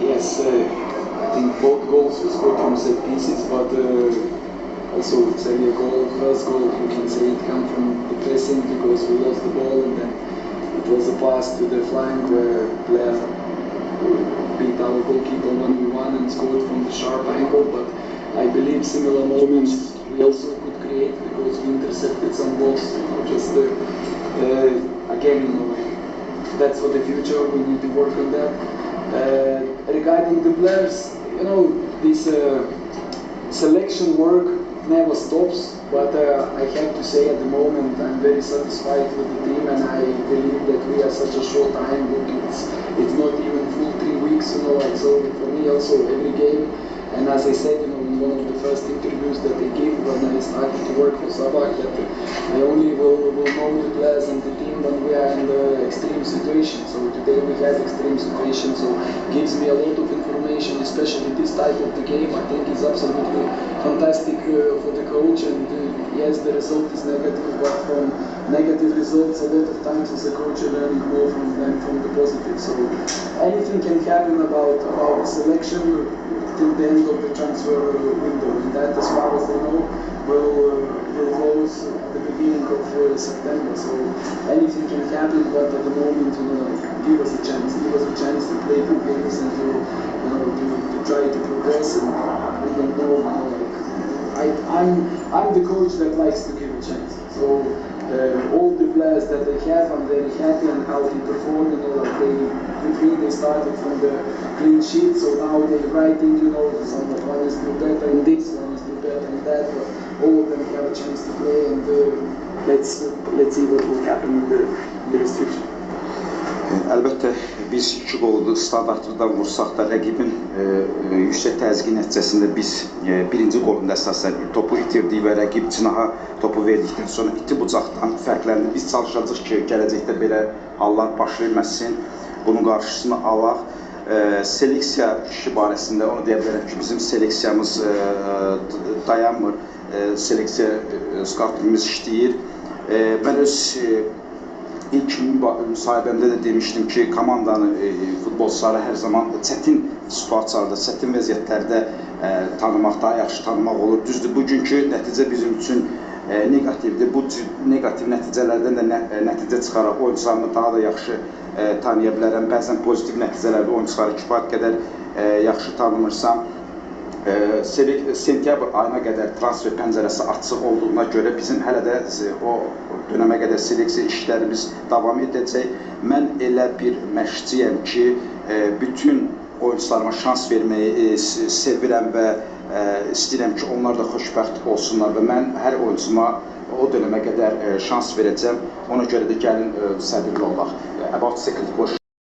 Yes, I think both goals were scored from set pieces, but also it's a goal. First goal, you can say it came from the pressing because we lost the ball, and then it was a pass to the flank where player beat our goalkeeper 1v1 and scored from the sharp angle. But I believe similar moments we also could create because we intercepted some balls. Just again, that's for the future. We need to work on that. Regarding the players, this selection work never stops, but I have to say at the moment I'm very satisfied with the team, and I believe that we are such a short time. Look, it's not even full 3 weeks, so for me also every game, and as I said, in one of the first interviews that I gave when I started to work for Sabah, that I only will know the players and the team when we are in the extreme situation. So today we had extreme situation, so gives me a lot of information, especially this type of the game. I think is absolutely fantastic for the coach, and yes, the result is negative, but from negative results a lot of times as a coach you're learning more from them from the positive. So anything can happen about the selection till the end of the transfer window, and that, as far as I know, will close at the beginning of September. So anything can happen, but at the moment, give us a chance to play good games and to try to progress. And we don't know, I'm the coach that likes to give a chance. So all the players that they have, I'm very happy on how they perform. They started from the clean sheet, so now they're writing. One is do better in this, one is do better in that, but all of them have a chance to play, and let's see what will happen in the restriction. Əlbəttə, biz 2 qolu standartdan vursaq da rəqibin yüksək təzyiqi nəticəsində biz birinci qolunda əsasən topu itirdik və rəqib cinaha topu verdikdən sonra iti bucaqdan fərqləndi. Biz çalışacağıq ki, gələcəkdə belə hallar baş verməsin, bunun qarşısını alaq. Seleksiya işi barəsində onu deyə bilərəm ki, bizim seleksiyamız dayanmır, seleksiya scoutimiz işləyir. Mən öz İlk müsahibəmdə də demişdim ki, komandanı, futbolçuları hər zaman çətin situasiyalarda, çətin vəziyyətlərdə tanımaq, daha yaxşı tanımaq olur. Düzdür, bugünkü nəticə bizim üçün negativdir. Bu negativ nəticələrdən də nəticə çıxaraq oyuncularını daha da yaxşı tanıya bilərəm. Bəzən pozitiv nəticələrdə oyuncuları kifayət qədər yaxşı tanımırsam. Sentyabr ayına qədər transfer pəncərəsi açıq olduğuna görə bizim hələ də o dönəmə qədər seleksiya işlərimiz davam edəcək. Mən elə bir məşqçiyəm ki, bütün oyuncularıma şans verməyi sevirəm və istəyirəm ki, onlar da xoşbəxt olsunlar və mən hər oyuncuma o dönəmə qədər şans verəcəm. Ona görə də gəlin səbirli olaq.